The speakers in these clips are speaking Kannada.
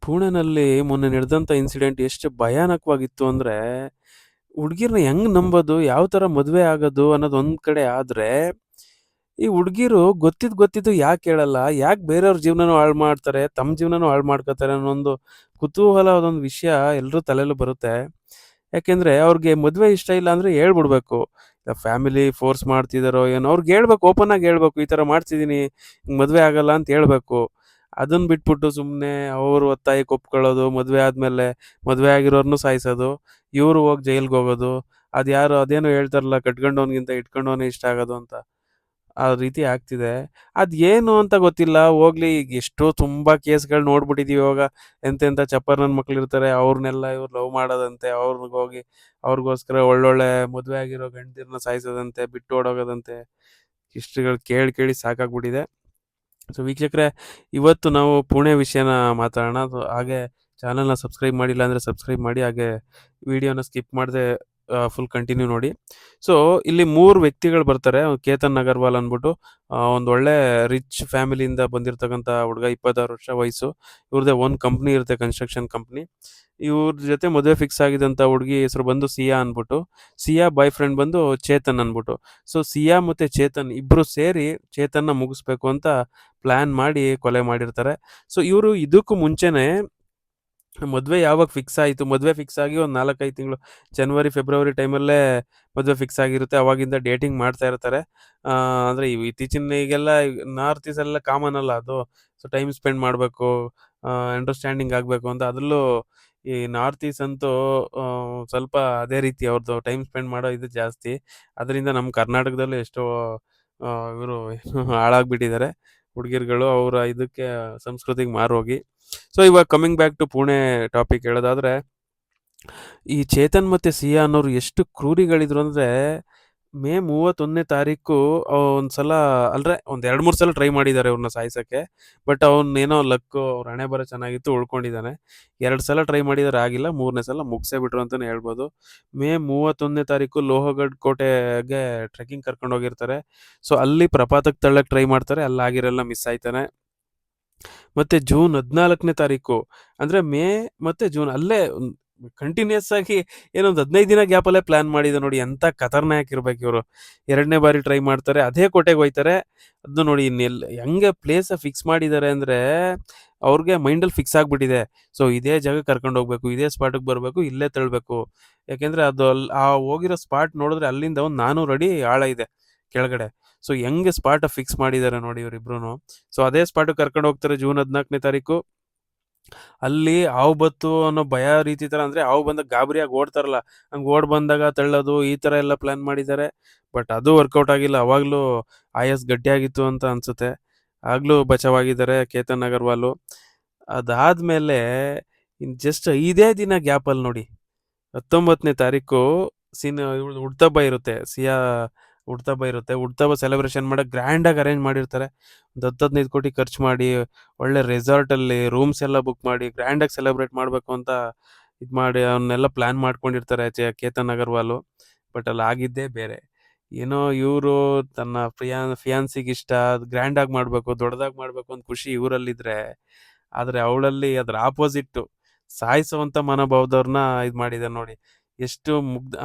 ಪುಣೆನಲ್ಲಿ ಮೊನ್ನೆ ನಡೆದಂಥ ಇನ್ಸಿಡೆಂಟ್ ಎಷ್ಟು ಭಯಾನಕವಾಗಿತ್ತು ಅಂದ್ರೆ, ಹುಡ್ಗಿರ್ನ ಹೆಂಗ್ ನಂಬೋದು? ಯಾವ ಥರ ಮದ್ವೆ ಆಗೋದು? ಅನ್ನೋದು ಒಂದ್ ಕಡೆ ಆದ್ರೆ, ಈ ಹುಡ್ಗಿರು ಗೊತ್ತಿದ್ದು ಯಾಕ್ ಹೇಳಲ್ಲ? ಯಾಕ್ ಬೇರೆಯವ್ರ ಜೀವನನೂ ಹಾಳ್ ಮಾಡ್ತಾರೆ? ತಮ್ಮ ಜೀವನನೂ ಹಾಳ್ ಮಾಡ್ಕೋತಾರೆ ಅನ್ನೋ ಒಂದು ಕುತೂಹಲ ಅದೊಂದು ವಿಷಯ ಎಲ್ರ ತಲೆಲೂ ಬರುತ್ತೆ. ಯಾಕೆಂದ್ರೆ ಅವ್ರಿಗೆ ಮದ್ವೆ ಇಷ್ಟ ಇಲ್ಲ ಅಂದ್ರೆ ಹೇಳ್ಬಿಡ್ಬೇಕು. ಫ್ಯಾಮಿಲಿ ಫೋರ್ಸ್ ಮಾಡ್ತಿದಾರೋ ಏನೋ ಅವ್ರಿಗೆ ಹೇಳ್ಬೇಕು, ಓಪನ್ ಆಗಿ ಹೇಳ್ಬೇಕು. ಈ ತರ ಮಾಡ್ತಿದೀನಿ, ಹಿಂಗ್ ಮದ್ವೆ ಆಗಲ್ಲ ಅಂತ ಹೇಳ್ಬೇಕು. ಅದನ್ನ ಬಿಟ್ಬಿಟ್ಟು ಸುಮ್ನೆ ಅವ್ರು ಒತ್ತಾಯಕ್ಕೆ ಒಪ್ಕೊಳ್ಳೋದು, ಮದ್ವೆ ಆದ್ಮೇಲೆ ಮದ್ವೆ ಆಗಿರೋರ್ನು ಸಾಯಿಸೋದು, ಇವ್ರು ಹೋಗಿ ಜೈಲ್ಗೆ ಹೋಗೋದು. ಅದ್ಯಾರೋ ಅದೇನೋ ಹೇಳ್ತಾರಲ್ಲ, ಕಟ್ಕೊಂಡವನ್ಗಿಂತ ಇಟ್ಕೊಂಡವನೇ ಇಷ್ಟ ಆಗೋದು ಅಂತ. ಆ ರೀತಿ ಆಗ್ತಿದೆ. ಅದೇನು ಅಂತ ಗೊತ್ತಿಲ್ಲ. ಹೋಗ್ಲಿ, ಈಗ ಎಷ್ಟೋ ತುಂಬಾ ಕೇಸ್‌ಗಳು ನೋಡ್ಬಿಟ್ಟಿದೀವಿ ಇವಾಗ. ಎಂತೆಂಥ ಚಪ್ಪರ್ ನನ್ ಮಕ್ಳಿರ್ತಾರೆ, ಅವ್ರನ್ನೆಲ್ಲ ಇವ್ರು ಲವ್ ಮಾಡೋದಂತೆ, ಅವ್ರಿಗೋಗಿ ಅವ್ರಿಗೋಸ್ಕರ ಒಳ್ಳೊಳ್ಳೆ ಮದ್ವೆ ಆಗಿರೋ ಗಂಡಂದಿರ್ನ ಸಾಯಿಸೋದಂತೆ, ಬಿಟ್ಟು ಓಡೋಗೋದಂತೆ. ಹಿಸ್ಟ್ರಿಗಳು ಕೇಳಿ ಕೇಳಿ ಸಾಕಾಗ್ಬಿಟ್ಟಿದೆ. ಸೊ ವೀಕ್ಷಕರೇ, ಇವತ್ತು ನಾವು ಪುಣೆ ವಿಷಯನ ಮಾತಾಡೋಣ. ಸೊ ಹಾಗೆ ಚಾನಲ್‌ನ ಸಬ್ಸ್ಕ್ರೈಬ್ ಮಾಡಿಲ್ಲ ಅಂದರೆ ಸಬ್ಸ್ಕ್ರೈಬ್ ಮಾಡಿ. ಹಾಗೆ ವಿಡಿಯೋನ ಸ್ಕಿಪ್ ಮಾಡದೆ ಫುಲ್ ಕಂಟಿನ್ಯೂ ನೋಡಿ. ಸೊ ಇಲ್ಲಿ 3 ವ್ಯಕ್ತಿಗಳು ಬರ್ತಾರೆ. ಕೇತನ್ ಅಗರ್ವಾಲ್ ಅಂದ್ಬಿಟ್ಟು ಒಂದು ಒಳ್ಳೆ ರಿಚ್ ಫ್ಯಾಮಿಲಿಯಿಂದ ಬಂದಿರತಕ್ಕಂಥ ಹುಡುಗ, 26 ವರ್ಷ ವಯಸ್ಸು. ಇವ್ರದ್ದೇ ಓನ್ ಕಂಪ್ನಿ ಇರುತ್ತೆ, ಕನ್ಸ್ಟ್ರಕ್ಷನ್ ಕಂಪ್ನಿ. ಇವ್ರ ಜೊತೆ ಮದುವೆ ಫಿಕ್ಸ್ ಆಗಿದ್ದಂಥ ಹುಡುಗಿ ಹೆಸರು ಬಂದು ಸಿಯಾ ಅಂದ್ಬಿಟ್ಟು. ಸಿಯಾ ಬಾಯ್ ಫ್ರೆಂಡ್ ಬಂದು ಚೇತನ್ ಅಂದ್ಬಿಟ್ಟು. ಸೊ ಸಿಯಾ ಮತ್ತೆ ಚೇತನ್ ಇಬ್ರು ಸೇರಿ ಚೇತನ್ನ ಮುಗಿಸ್ಬೇಕು ಅಂತ ಪ್ಲಾನ್ ಮಾಡಿ ಕೊಲೆ ಮಾಡಿರ್ತಾರೆ. ಸೊ ಇವರು ಇದಕ್ಕೂ ಮುಂಚೆನೆ ಮದುವೆ ಯಾವಾಗ ಫಿಕ್ಸ್ ಆಯಿತು, ಮದುವೆ ಫಿಕ್ಸ್ ಆಗಿ ಒಂದು 4-5 ತಿಂಗಳು, ಜನವರಿ ಫೆಬ್ರವರಿ ಟೈಮಲ್ಲೇ ಮದುವೆ ಫಿಕ್ಸ್ ಆಗಿರುತ್ತೆ. ಅವಾಗಿಂದ ಡೇಟಿಂಗ್ ಮಾಡ್ತಾ ಇರ್ತಾರೆ. ಅಂದರೆ ಇತ್ತೀಚಿನ ಈಗೆಲ್ಲ ನಾರ್ತ್ ಈಸ್ಟ್ ಎಲ್ಲ ಕಾಮನ್ ಅಲ್ಲ ಅದು. ಸೊ ಟೈಮ್ ಸ್ಪೆಂಡ್ ಮಾಡಬೇಕು, ಅಂಡರ್ಸ್ಟ್ಯಾಂಡಿಂಗ್ ಆಗಬೇಕು ಅಂತ. ಅದರಲ್ಲೂ ಈ ನಾರ್ತ್ ಈಸ್ಟ್ ಅಂತೂ ಸ್ವಲ್ಪ ಅದೇ ರೀತಿ ಅವ್ರದ್ದು ಟೈಮ್ ಸ್ಪೆಂಡ್ ಮಾಡೋ ಇದು ಜಾಸ್ತಿ. ಅದರಿಂದ ನಮ್ಮ ಕರ್ನಾಟಕದಲ್ಲೂ ಎಷ್ಟೋ ಇವರು ಹಾಳಾಗ್ಬಿಟ್ಟಿದ್ದಾರೆ ಹುಡುಗಿರುಗಳು, ಅವರ ಇದಕ್ಕೆ ಸಂಸ್ಕೃತಿಗೆ ಮಾರೋಗಿ. ಸೊ ಇವಾಗ coming back to Pune topic ಹೇಳೋದಾದ್ರೆ, ಈ ಚೇತನ್ ಮತ್ತೆ ಸಿಯಾ ಅನ್ನೋರು ಎಷ್ಟು ಕ್ರೂರಿಗಳಿದ್ರು ಅಂದ್ರೆ, ಮೇ 31ನೇ ತಾರೀಕು ಒಂದ್ಸಲ ಅಲ್ರೆ ಒಂದ್ 2-3 ಸಲ ಟ್ರೈ ಮಾಡಿದ್ದಾರೆ ಇವ್ರನ್ನ ಸಾಯಿಸಕ್ಕೆ. ಬಟ್ ಏನೋ ಲಕ್, ಅವ್ರ ಹಣೆ ಬರ ಚೆನ್ನಾಗಿತ್ತು, ಉಳ್ಕೊಂಡಿದ್ದಾನೆ. 2 ಸಲ ಟ್ರೈ ಮಾಡಿದಾರೆ, ಆಗಿಲ್ಲ. 3ನೇ ಸಲ ಮುಗ್ಸೇ ಬಿಟ್ರು ಅಂತಾನೆ ಹೇಳ್ಬೋದು. ಮೇ 31ನೇ ತಾರೀಕು ಲೋಹಗಢ್ ಕೋಟೆಗೆ ಟ್ರೆಕ್ಕಿಂಗ್ ಕರ್ಕೊಂಡು ಹೋಗಿರ್ತಾರೆ. ಸೊ ಅಲ್ಲಿ ಪ್ರಪಾತಕ್ಕೆ ತಳ್ಳಕ್ ಟ್ರೈ ಮಾಡ್ತಾರೆ, ಅಲ್ಲಾಗಿರೆಲ್ಲ ಮಿಸ್ ಆಯ್ತಾನೆ. ಮತ್ತೆ ಜೂನ್ 14ನೇ ತಾರೀಕು, ಅಂದ್ರೆ ಮೇ ಮತ್ತೆ ಜೂನ್ ಅಲ್ಲೇ ಕಂಟಿನ್ಯೂಸ್ ಆಗಿ ಏನೊಂದು 15 ದಿನ ಗ್ಯಾಪಲ್ಲೇ ಪ್ಲಾನ್ ಮಾಡಿದೆ ನೋಡಿ. ಎಂತ ಖತರ್ನಾಕ್ ಇರ್ಬೇಕು ಇವರು. 2ನೇ ಬಾರಿ ಟ್ರೈ ಮಾಡ್ತಾರೆ, ಅದೇ ಕೋಟೆಗೆ ಹೋಯ್ತಾರೆ. ಅದು ನೋಡಿ ಹೆಂಗೆ ಪ್ಲೇಸ್ ಫಿಕ್ಸ್ ಮಾಡಿದ್ದಾರೆ ಅಂದ್ರೆ, ಅವ್ರಿಗೆ ಮೈಂಡಲ್ಲಿ ಫಿಕ್ಸ್ ಆಗ್ಬಿಟ್ಟಿದೆ. ಸೊ ಇದೇ ಜಾಗಕ್ಕೆ ಕರ್ಕೊಂಡು ಹೋಗ್ಬೇಕು, ಇದೇ ಸ್ಪಾಟಿಗೆ ಬರಬೇಕು, ಇಲ್ಲೇ ತಳ್ಬೇಕು. ಯಾಕೆಂದ್ರೆ ಅದು ಆ ಹೋಗಿರೋ ಸ್ಪಾಟ್ ನೋಡಿದ್ರೆ ಅಲ್ಲಿಂದ ಒಂದು 400 ಅಡಿ ಆಳ ಇದೆ ಕೆಳಗಡೆ. ಸೊ ಹೆಂಗೆ ಸ್ಪಾಟ್ ಫಿಕ್ಸ್ ಮಾಡಿದ್ದಾರೆ ನೋಡಿ ಇವರಿಬ್ರು. ಸೊ ಅದೇ ಸ್ಪಾಟಿಗೆ ಕರ್ಕೊಂಡು ಹೋಗ್ತಾರೆ ಜೂನ್ 14ನೇ ತಾರೀಕು. ಅಲ್ಲಿ ಹಾವು ಬತ್ತು ಅನ್ನೋ ಭಯ ರೀತಿ ತರ, ಅಂದ್ರೆ ಹಾವು ಬಂದಾಗ ಗಾಬರಿಯಾಗಿ ಓಡ್ತಾರಲ್ಲ, ಹಂಗ್ ಓಡ್ ಬಂದಾಗ ತಳ್ಳೋದು, ಈ ತರ ಎಲ್ಲ ಪ್ಲಾನ್ ಮಾಡಿದ್ದಾರೆ. ಬಟ್ ಅದು ವರ್ಕೌಟ್ ಆಗಿಲ್ಲ. ಅವಾಗ್ಲೂ ಆಯಸ್ ಗಟ್ಟಿಯಾಗಿತ್ತು ಅಂತ ಅನ್ಸುತ್ತೆ. ಆಗ್ಲೂ ಬಚಾವಾಗಿದ್ದಾರೆ ಕೇತನ್ ಅಗರ್ವಾಲು. ಅದಾದ್ಮೇಲೆ ಜಸ್ಟ್ 5 ದಿನ ಗ್ಯಾಪಲ್ಲಿ ನೋಡಿ, 19ನೇ ತಾರೀಕು ಇವಳು ಹುಡ್ತಬ್ಬ ಇರುತ್ತೆ, ಸಿಯಾ ಹುಡ್ತಬ್ಬ ಇರುತ್ತೆ. ಹುಡ್ತಬ್ಬ ಸೆಲೆಬ್ರೇಷನ್ ಮಾಡಕ್ ಗ್ರ್ಯಾಂಡ್ ಆಗಿ ಅರೇಂಜ್ ಮಾಡಿರ್ತಾರೆ. ಒಂದು 10-15 ಕೋಟಿ ಖರ್ಚು ಮಾಡಿ, ಒಳ್ಳೆ ರೆಸಾರ್ಟ್ ಅಲ್ಲಿ ರೂಮ್ಸ್ ಎಲ್ಲ ಬುಕ್ ಮಾಡಿ ಗ್ರ್ಯಾಂಡ್ ಆಗಿ ಸೆಲೆಬ್ರೇಟ್ ಮಾಡ್ಬೇಕು ಅಂತ ಇದ್ ಮಾಡಿ ಅವನ್ನೆಲ್ಲ ಪ್ಲಾನ್ ಮಾಡ್ಕೊಂಡಿರ್ತಾರೆ ಕೇತನ್ ಅಗರ್ವಾಲು. ಬಟ್ ಅಲ್ಲಿ ಆಗಿದ್ದೇ ಬೇರೆ. ಏನೋ ಇವರು ತನ್ನ ಫಿಯಾನ್ಸಿಗೆ ಇಷ್ಟ ಗ್ರ್ಯಾಂಡ್ ಆಗಿ ಮಾಡ್ಬೇಕು, ದೊಡ್ಡದಾಗಿ ಮಾಡ್ಬೇಕು ಅಂತ ಖುಷಿ ಇವರಲ್ಲಿದ್ರೆ, ಆದ್ರೆ ಅವಳಲ್ಲಿ ಅದ್ರ ಆಪೋಸಿಟ್ ಸಾಯಿಸುವಂತ ಮನೋಭಾವದವ್ರನ್ನ ಇದ್ ಮಾಡಿದಾರೆ ನೋಡಿ. ಎಷ್ಟು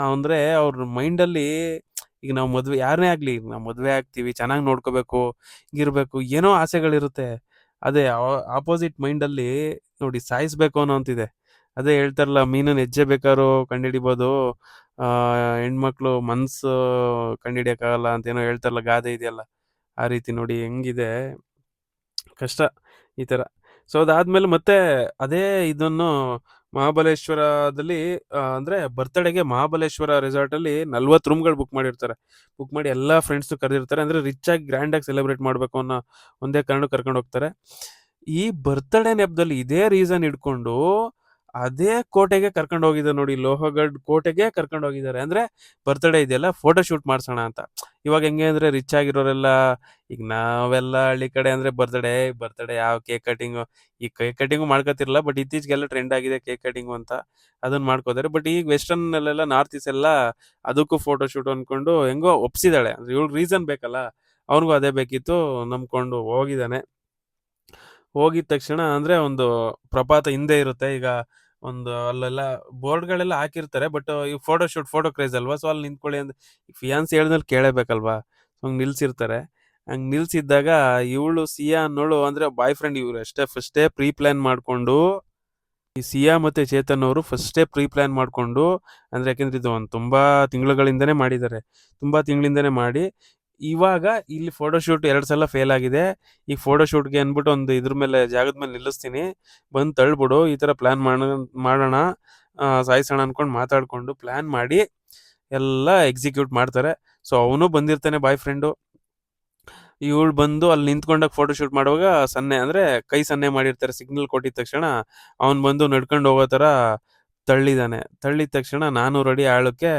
ಅಂದ್ರೆ ಅವ್ರ ಮೈಂಡಲ್ಲಿ, ಈಗ ನಾವು ಮದ್ವೆ ಯಾರನ್ನೇ ಆಗ್ಲಿ, ನಾವು ಮದ್ವೆ ಆಗ್ತೀವಿ, ಚೆನ್ನಾಗಿ ನೋಡ್ಕೋಬೇಕು, ಹಿಂಗಿರ್ಬೇಕು, ಏನೋ ಆಸೆಗಳಿರುತ್ತೆ. ಅದೇ ಆಪೋಸಿಟ್ ಮೈಂಡಲ್ಲಿ ನೋಡಿ ಸಾಯಿಸ್ಬೇಕು ಅನ್ನೋ ಅಂತಿದೆ. ಅದೇ ಹೇಳ್ತಾರಲ್ಲ, ಮೀನನ್ನ ಹೆಜ್ಜೆ ಬೇಕಾದ್ರೂ ಕಂಡಿಡಿಬೋದು, ಹೆಣ್ಮಕ್ಳು ಮನ್ಸು ಕಂಡಿಡಿಯಕ್ಕಾಗಲ್ಲ ಅಂತ ಏನೋ ಹೇಳ್ತಾರಲ್ಲ, ಗಾದೆ ಇದೆಯಲ್ಲ, ಆ ರೀತಿ ನೋಡಿ ಹೆಂಗಿದೆ ಕಷ್ಟ ಈ ತರ. ಸೊ ಅದಾದ್ಮೇಲೆ ಮತ್ತೆ ಅದೇ ಇದನ್ನು ಮಹಾಬಲೇಶ್ವರದಲ್ಲಿ ಅಂದ್ರೆ ಬರ್ತ್ಡೇಗೆ ಮಹಾಬಲೇಶ್ವರ ರೆಸಾರ್ಟ್ ಅಲ್ಲಿ 40 ರೂಮ್ಗಳು ಬುಕ್ ಮಾಡಿರ್ತಾರೆ. ಬುಕ್ ಮಾಡಿ ಎಲ್ಲಾ ಫ್ರೆಂಡ್ಸ್ ಕರೆದಿರ್ತಾರೆ. ಅಂದ್ರೆ ರಿಚ್ ಆಗಿ ಗ್ರ್ಯಾಂಡ್ ಆಗಿ ಸೆಲೆಬ್ರೇಟ್ ಮಾಡ್ಬೇಕು ಅನ್ನೋ ಒಂದೇ ಕಾರಣ ಕರ್ಕೊಂಡು ಹೋಗ್ತಾರೆ. ಈ ಬರ್ತ್ಡೇ ನೆಪದಲ್ಲಿ ಇದೇ ರೀಸನ್ ಇಟ್ಕೊಂಡು ಅದೇ ಕೋಟೆಗೆ ಕರ್ಕೊಂಡು ಹೋಗಿದ್ದಾರೆ ನೋಡಿ, ಲೋಹಗಢ್ ಕೋಟೆಗೆ ಕರ್ಕೊಂಡು ಹೋಗಿದ್ದಾರೆ. ಅಂದ್ರೆ ಬರ್ತ್ಡೇ ಇದೆಯಲ್ಲ, ಫೋಟೋ ಶೂಟ್ ಮಾಡ್ಸೋಣ ಅಂತ. ಇವಾಗ ಹೆಂಗೆ ಅಂದ್ರೆ ರಿಚ್ ಆಗಿರೋರೆಲ್ಲ, ಈಗ ನಾವೆಲ್ಲ ಹಳ್ಳಿ ಕಡೆ ಅಂದ್ರೆ ಬರ್ತ್ಡೇ ಯಾವ ಕೇಕ್ ಕಟಿಂಗು, ಈ ಕೇಕ್ ಕಟಿಂಗು ಮಾಡ್ಕೋತಿರಲ್ಲ. ಬಟ್ ಇತ್ತೀಚೆಗೆಲ್ಲ ಟ್ರೆಂಡ್ ಆಗಿದೆ ಕೇಕ್ ಕಟಿಂಗು ಅಂತ, ಅದನ್ನ ಮಾಡ್ಕೋತಾರೆ. ಬಟ್ ಈಗ ವೆಸ್ಟರ್ನ್ ಅಲ್ಲೆಲ್ಲ, ನಾರ್ತ್ ಈಸ್ಟ್ ಎಲ್ಲ ಅದಕ್ಕೂ ಫೋಟೋ ಶೂಟ್ ಅನ್ಕೊಂಡು ಹೆಂಗೋ ಒಪ್ಸಿದಾಳೆ. ಅಂದ್ರೆ ಇವಳು ರೀಸನ್ ಬೇಕಲ್ಲ, ಅವ್ನಿಗೂ ಅದೇ ಬೇಕಿತ್ತು, ನಂಬ್ಕೊಂಡು ಹೋಗಿದ್ದಾನೆ. ಹೋಗಿದ ತಕ್ಷಣ ಅಂದ್ರೆ ಒಂದು ಪ್ರಪಾತ ಹಿಂದೆ ಇರುತ್ತೆ. ಈಗ ಒಂದು ಅಲ್ಲೆಲ್ಲ ಬೋರ್ಡ್‌ಗಳೆಲ್ಲ ಹಾಕಿರ್ತಾರೆ. ಬಟ್ ಈ ಫೋಟೋ ಕ್ರೇಜ್ ಅಲ್ವಾ? ಸೊ ಅಲ್ಲಿ ನಿಂತ್ಕೊಳ್ಳಿ ಅಂದ್ರೆ ಫಿಯಾನ್ಸಿ ಹೇಳಿದ್ಮೇಲೆ ಕೇಳಲೇಬೇಕಲ್ವಾ? ಹಂಗ್ ನಿಲ್ಸಿರ್ತಾರೆ. ಹಂಗ್ ನಿಲ್ಸಿದ್ದಾಗ ಇವಳು ಸಿಯಾ ಅನ್ನೋಳು ಅಂದ್ರೆ ಬಾಯ್ ಫ್ರೆಂಡ್ ಇವ್ರು ಫಸ್ಟೇ ಪ್ರೀ ಪ್ಲಾನ್ ಮಾಡ್ಕೊಂಡು ಈ ಸಿಯಾ ಮತ್ತೆ ಚೇತನ್ ಅವರು ಫಸ್ಟೇ ಪ್ರೀ ಪ್ಲಾನ್ ಮಾಡ್ಕೊಂಡು ಅಂದ್ರೆ ಯಾಕೆಂದ್ರೆ ಇದು ಒಂದು ತುಂಬಾ ತಿಂಗಳುಗಳಿಂದನೇ ಮಾಡಿದ್ದಾರೆ. ತುಂಬಾ ತಿಂಗಳಿಂದನೇ ಮಾಡಿ ಇವಾಗ ಇಲ್ಲಿ ಫೋಟೋ ಶೂಟ್ 2 ಸಲ ಫೇಲ್ ಆಗಿದೆ. ಈ ಫೋಟೋ ಶೂಟ್‌ಗೆ ಅಂದ್ಬಿಟ್ಟು ಒಂದು ಇದ್ರ ಮೇಲೆ ಜಾಗದ ಮೇಲೆ ನಿಲ್ಲಿಸ್ತೀನಿ. ಬಂದ್ ತಳ್ಬಿಡು. ಈ ತರ ಪ್ಲಾನ್ ಮಾಡೋಣ ಸಾಯಿಸೋಣ ಅನ್ಕೊಂಡು ಮಾತಾಡ್ಕೊಂಡು ಪ್ಲಾನ್ ಮಾಡಿ ಎಲ್ಲ ಎಕ್ಸಿಕ್ಯೂಟ್ ಮಾಡ್ತಾರೆ. ಸೊ ಅವನು ಬಂದಿರ್ತಾನೆ ಬಾಯ್ ಫ್ರೆಂಡು. ಇವಳು ಬಂದು ಅಲ್ಲಿ ನಿಂತ್ಕೊಂಡಾಗ ಫೋಟೋ ಶೂಟ್ ಮಾಡುವಾಗ ಸನ್ನೆ ಅಂದ್ರೆ ಕೈ ಸನ್ನೆ ಮಾಡಿರ್ತಾರೆ ಸಿಗ್ನಲ್ ಕೊಟ್ಟಿದ ತಕ್ಷಣ ಅವನು ಬಂದು ನಡ್ಕೊಂಡು ಹೋಗೋ ಥರ ತಳ್ಳಿದಾನೆ. ತಳ್ಳಿದ ತಕ್ಷಣ 400 ಅಡಿ ಆಳಕ್ಕೆ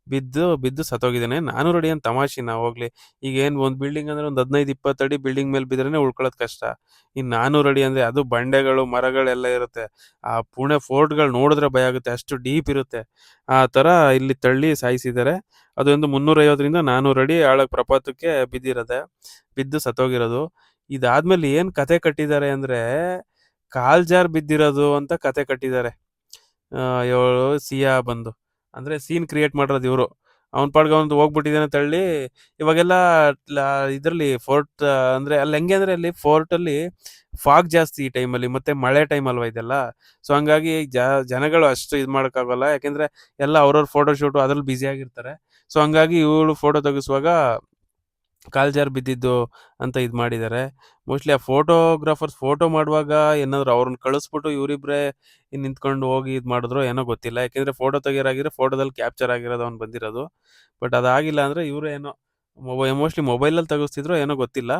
ಬಿದ್ದು ಸತ್ತೋಗಿದ್ದಾನೆ. 400 ಅಡಿ ಅಂತ ತಮಾಷೆನಾ ಹೋಗ್ಲಿ. ಈಗ ಏನು ಒಂದು ಬಿಲ್ಡಿಂಗ್ ಅಂದ್ರೆ ಒಂದು 15-20 ಅಡಿ ಬಿಲ್ಡಿಂಗ್ ಮೇಲೆ ಬಿದ್ರೇನೆ ಉಳ್ಕೊಳ್ಳೋದು ಕಷ್ಟ. ಇನ್ನು 400 ಅಡಿ ಅಂದ್ರೆ ಅದು ಬಂಡೆಗಳು ಮರಗಳೆಲ್ಲ ಇರುತ್ತೆ. ಆ ಪುಣೆ ಫೋರ್ಟ್ಗಳು ನೋಡಿದ್ರೆ ಭಯ ಆಗುತ್ತೆ, ಅಷ್ಟು ಡೀಪ್ ಇರುತ್ತೆ. ಆ ಥರ ಇಲ್ಲಿ ತಳ್ಳಿ ಸಾಯಿಸಿದ್ದಾರೆ. ಅದೊಂದು 350ರಿಂದ 400 ಅಡಿ ಆಳಕ್ಕೆ ಪ್ರಪಾತಕ್ಕೆ ಬಿದ್ದು ಸತ್ತೋಗಿರೋದು. ಇದಾದ್ಮೇಲೆ ಏನ್ ಕತೆ ಕಟ್ಟಿದ್ದಾರೆ ಅಂದ್ರೆ ಕಾಲ್ ಜಾರ್ ಬಿದ್ದಿರೋದು ಅಂತ ಕತೆ ಕಟ್ಟಿದ್ದಾರೆ. ಇವಳು ಸಿಯಾ ಬಂದು ಅಂದ್ರೆ ಸೀನ್ ಕ್ರಿಯೇಟ್ ಮಾಡಿರೋದು ಇವರು. ಅವನ ಪಾಡ್ಗೆ ಅವ್ನು ಹೋಗ್ಬಿಟ್ಟಿದ್ದಾನೆ ತಳ್ಳಿ. ಇವಾಗೆಲ್ಲ ಇದ್ರಲ್ಲಿ ಫೋರ್ಟ್ ಅಂದ್ರೆ ಅಲ್ಲಿ ಹೆಂಗೆ ಅಂದ್ರೆ ಅಲ್ಲಿ ಫೋರ್ಟ್ ಅಲ್ಲಿ ಫಾಗ್ ಜಾಸ್ತಿ ಈ ಟೈಮಲ್ಲಿ, ಮತ್ತೆ ಮಳೆ ಟೈಮ್ ಅಲ್ವಾ ಇದೆಲ್ಲ. ಸೊ ಹಂಗಾಗಿ ಜನಗಳು ಅಷ್ಟು ಇದು ಮಾಡೋಕ್ಕಾಗಲ್ಲ. ಯಾಕೆಂದ್ರೆ ಎಲ್ಲ ಅವ್ರವ್ರ ಫೋಟೋ ಶೂಟ್ ಅದ್ರಲ್ಲಿ ಬ್ಯುಸಿ ಆಗಿರ್ತಾರೆ. ಸೊ ಹಂಗಾಗಿ ಇವಳು ಫೋಟೋ ತೆಗಿಸುವಾಗ ಕಾಲ್ ಜಾರ್ ಬಿದ್ದಿದ್ದು ಅಂತ ಇದು ಮಾಡಿದ್ದಾರೆ. ಮೋಸ್ಟ್ಲಿ ಆ ಫೋಟೋಗ್ರಾಫರ್ಸ್ ಫೋಟೋ ಮಾಡುವಾಗ ಏನಾದ್ರು ಅವ್ರನ್ನ ಕಳಿಸ್ಬಿಟ್ಟು ಇವರಿಬ್ಬರೇ ನಿಂತ್ಕೊಂಡು ಹೋಗಿ ಇದು ಮಾಡಿದ್ರೋ ಏನೋ ಗೊತ್ತಿಲ್ಲ. ಯಾಕೆಂದ್ರೆ ಫೋಟೋ ತೆಗಿಯೋರಾಗಿದ್ರೆ ಫೋಟೋದಲ್ಲಿ ಕ್ಯಾಪ್ಚರ್ ಆಗಿರೋದು ಅವ್ನು ಬಂದಿರೋದು. ಬಟ್ ಅದಾಗಿಲ್ಲ ಅಂದ್ರೆ ಇವರು ಏನೋ ಮೋಸ್ಟ್ಲಿ ಮೊಬೈಲಲ್ಲಿ ತೆಗಿಸ್ತಿದ್ರೋ ಏನೋ ಗೊತ್ತಿಲ್ಲ.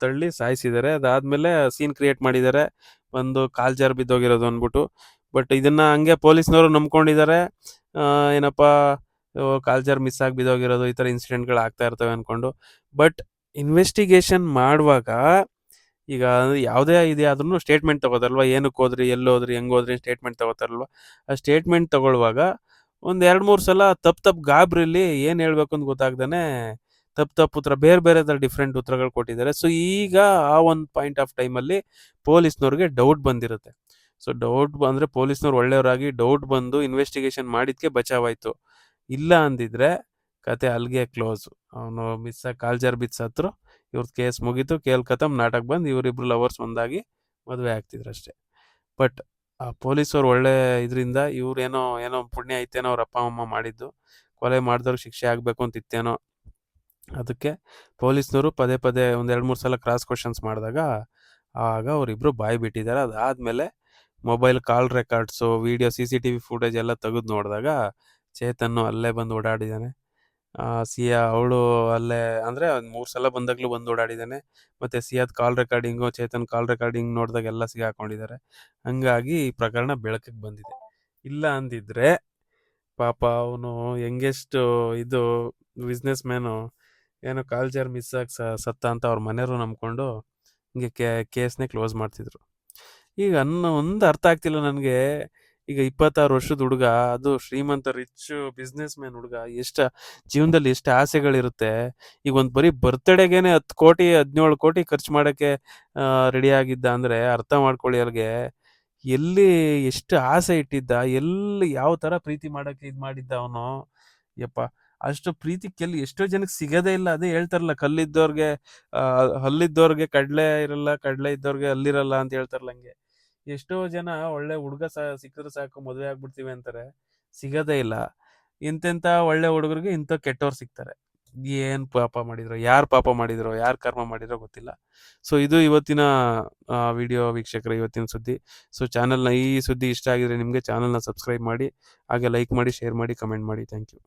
ತಳ್ಳಿ ಸಾಯಿಸಿದ್ದಾರೆ. ಅದಾದ್ಮೇಲೆ ಸೀನ್ ಕ್ರಿಯೇಟ್ ಮಾಡಿದ್ದಾರೆ. ಒಂದು ಕಾಲ್ ಜಾರ್ ಬಿದ್ದೋಗಿರೋದು ಅಂದ್ಬಿಟ್ಟು. ಬಟ್ ಇದನ್ನ ಹಂಗೆ ಪೊಲೀಸ್ನವರು ನಂಬ್ಕೊಂಡಿದ್ದಾರೆ. ಏನಪ್ಪಾ ಕಾಲ್ ಜಾರ್ ಮಿಸ್ ಆಗಿ ಬಿದ್ದೋಗಿರೋದು ಈ ಥರ ಇನ್ಸಿಡೆಂಟ್ಗಳು ಆಗ್ತಾ ಇರ್ತವೆ ಅನ್ಕೊಂಡು. ಬಟ್ ಇನ್ವೆಸ್ಟಿಗೇಷನ್ ಮಾಡುವಾಗ ಈಗ ಯಾವುದೇ ಇದೆ ಆದ್ರೂ ಸ್ಟೇಟ್ಮೆಂಟ್ ತಗೋತಾರಲ್ವಾ, ಏನಕ್ಕೆ ಹೋದ್ರಿ, ಎಲ್ಲಿ ಹೋದ್ರಿ, ಹೆಂಗೆ ಹೋದ್ರಿ ಸ್ಟೇಟ್ಮೆಂಟ್ ತಗೋತಾರಲ್ವಾ. ಆ ಸ್ಟೇಟ್ಮೆಂಟ್ ತಗೊಳ್ಳುವಾಗ ಒಂದು 2-3 ಸಲ ತಪ್ಪು ಗಾಬ್ರಿಲಿ ಏನು ಹೇಳ್ಬೇಕು ಅಂತ ಗೊತ್ತಾಗ್ದೇ ತಪ್ಪು ಉತ್ತರ ಬೇರೆ ಬೇರೆ ಥರ ಡಿಫ್ರೆಂಟ್ ಉತ್ತರಗಳು ಕೊಟ್ಟಿದ್ದಾರೆ. ಸೊ ಈಗ ಆ ಒಂದು ಪಾಯಿಂಟ್ ಆಫ್ ಟೈಮಲ್ಲಿ ಪೊಲೀಸ್ನವ್ರಿಗೆ ಡೌಟ್ ಬಂದಿರುತ್ತೆ. ಸೊ ಡೌಟ್ ಅಂದರೆ ಪೊಲೀಸ್ನವ್ರು ಒಳ್ಳೆಯವರಾಗಿ ಡೌಟ್ ಬಂದು ಇನ್ವೆಸ್ಟಿಗೇಷನ್ ಮಾಡಿದ್ಕೆ ಬಚಾವಾಯಿತು. ಇಲ್ಲ ಅಂದಿದ್ರೆ ಕತೆ ಅಲ್ಲಿಗೆ ಕ್ಲೋಸು. ಅವನು ಕಾಲ್ ಜಾರ್ ಬಿದ್ದು ಸತ್ರು, ಇವ್ರದ್ದು ಕೇಸ್ ಮುಗೀತು, ಖತಮ್, ನಾಟಕ ಬಂದು ಇವರಿಬ್ರು ಲವರ್ಸ್ ಒಂದಾಗಿ ಮದುವೆ ಆಗ್ತಿದ್ರು ಅಷ್ಟೇ. ಬಟ್ ಆ ಪೊಲೀಸವ್ರು ಒಳ್ಳೆ ಇದರಿಂದ ಇವ್ರೇನೋ ಏನೋ ಪುಣ್ಯ ಐತೇನೋ ಅವ್ರ ಅಪ್ಪ ಅಮ್ಮ ಮಾಡಿದ್ದು, ಕೊಲೆ ಮಾಡಿದವ್ರಿಗೆ ಶಿಕ್ಷೆ ಆಗಬೇಕು ಅಂತ ಇತ್ತೇನೋ. ಅದಕ್ಕೆ ಪೊಲೀಸ್ನವರು ಪದೇ ಪದೇ ಒಂದು 2-3 ಸಲ ಕ್ರಾಸ್ ಕ್ವಶನ್ಸ್ ಮಾಡಿದಾಗ ಆಗ ಅವರಿಬ್ಬರು ಬಾಯಿ ಬಿಟ್ಟಿದ್ದಾರೆ. ಅದಾದಮೇಲೆ mobile call records, video, CCTV footage ಎಲ್ಲ ತೆಗೆದು ನೋಡಿದಾಗ ಚೇತನ್ನು ಅಲ್ಲೇ ಬಂದು ಓಡಾಡಿದ್ದಾನೆ. ಸಿಯಾ ಅವಳು ಅಲ್ಲೇ ಅಂದರೆ 3 ಸಲ ಬಂದಾಗಲೂ ಬಂದು ಓಡಾಡಿದ್ದಾನೆ. ಮತ್ತು ಸಿಯಾದ ಕಾಲ್ ರೆಕಾರ್ಡಿಂಗು, ಚೇತನ್ ಕಾಲ್ ರೆಕಾರ್ಡಿಂಗ್ ನೋಡಿದಾಗ ಎಲ್ಲ ಸಿಗಾಕೊಂಡಿದ್ದಾರೆ. ಹಂಗಾಗಿ ಈ ಪ್ರಕರಣ ಬೆಳಕಿಗೆ ಬಂದಿದೆ. ಇಲ್ಲ ಅಂದಿದ್ರೆ ಪಾಪ ಅವನು ಯಂಗೆಸ್ಟ್ ಇದು ಬಿಸ್ನೆಸ್ ಮ್ಯಾನು ಏನೋ ಕಾಲ್ ಜಾರ್ ಮಿಸ್ ಆಗಿ ಸತ್ತ ಅಂತ ಅವ್ರ ಮನೆಯವರು ನಂಬ್ಕೊಂಡು ಹಿಂಗೆ ಕೇಸ್ನೇ ಕ್ಲೋಸ್ ಮಾಡ್ತಿದ್ರು. ಈಗ ಒಂದು ಅರ್ಥ ಆಗ್ತಿಲ್ಲ ನನಗೆ. ಈಗ 26 ವರ್ಷದ ಹುಡುಗ, ಅದು ಶ್ರೀಮಂತ ರಿಚ್ ಬಿಸ್ನೆಸ್ ಮ್ಯಾನ್ ಹುಡುಗ, ಜೀವನದಲ್ಲಿ ಎಷ್ಟು ಆಸೆಗಳಿರುತ್ತೆ. ಈಗ ಒಂದು ಬರೀ ಬರ್ತ್ಡೇಗೇನೆ 10 ಕೋಟಿ 17 ಕೋಟಿ ಖರ್ಚು ಮಾಡೋಕ್ಕೆ ರೆಡಿ ಆಗಿದ್ದ ಅಂದರೆ ಅರ್ಥ ಮಾಡ್ಕೊಳ್ಳಿ ಅವ್ರಿಗೆ ಎಲ್ಲಿ ಎಷ್ಟು ಆಸೆ ಇಟ್ಟಿದ್ದ, ಎಲ್ಲಿ ಯಾವ ಥರ ಪ್ರೀತಿ ಮಾಡೋಕ್ಕೆ ಇದು ಮಾಡಿದ್ದ ಅವನು. ಯಪ್ಪ, ಅಷ್ಟು ಪ್ರೀತಿ ಎಷ್ಟೋ ಜನಕ್ಕೆ ಸಿಗೋದೇ ಇಲ್ಲ. ಅದೇ ಹೇಳ್ತಾರಲ್ಲ, ಹಲ್ಲಿದ್ದವ್ರಿಗೆ ಕಡಲೆ ಇರಲ್ಲ, ಕಡಲೆ ಇದ್ದವ್ರಿಗೆ ಹಲ್ಲಿರಲ್ಲ ಅಂತ ಹೇಳ್ತಾರಲ್ಲ, ಹಂಗೆ ಎಷ್ಟೋ ಜನ ಒಳ್ಳೆ ಹುಡುಗ ಸಿಕ್ಕಿದ್ರೆ ಸಾಕು ಮದುವೆ ಆಗ್ಬಿಡ್ತೀವಿ ಅಂತಾರೆ, ಸಿಗೋದೇ ಇಲ್ಲ. ಇಂತೆಂಥ ಒಳ್ಳೆ ಹುಡುಗರಿಗೆ ಇಂಥ ಕೆಟ್ಟವ್ರು ಸಿಗ್ತಾರೆ. ಏನು ಪಾಪ ಮಾಡಿದ್ರು, ಯಾರು ಪಾಪ ಮಾಡಿದ್ರು, ಯಾರು ಕರ್ಮ ಮಾಡಿದ್ರೋ ಗೊತ್ತಿಲ್ಲ. ಸೊ ಇದು ಇವತ್ತಿನ ವಿಡಿಯೋ ವೀಕ್ಷಕರ, ಇವತ್ತಿನ ಸುದ್ದಿ. ಸೊ ಈ ಸುದ್ದಿ ಇಷ್ಟ ಆಗಿದ್ರೆ ನಿಮಗೆ ಚಾನಲ್ನ ಸಬ್ಸ್ಕ್ರೈಬ್ ಮಾಡಿ, ಹಾಗೆ ಲೈಕ್ ಮಾಡಿ, ಶೇರ್ ಮಾಡಿ, ಕಮೆಂಟ್ ಮಾಡಿ. Thank you.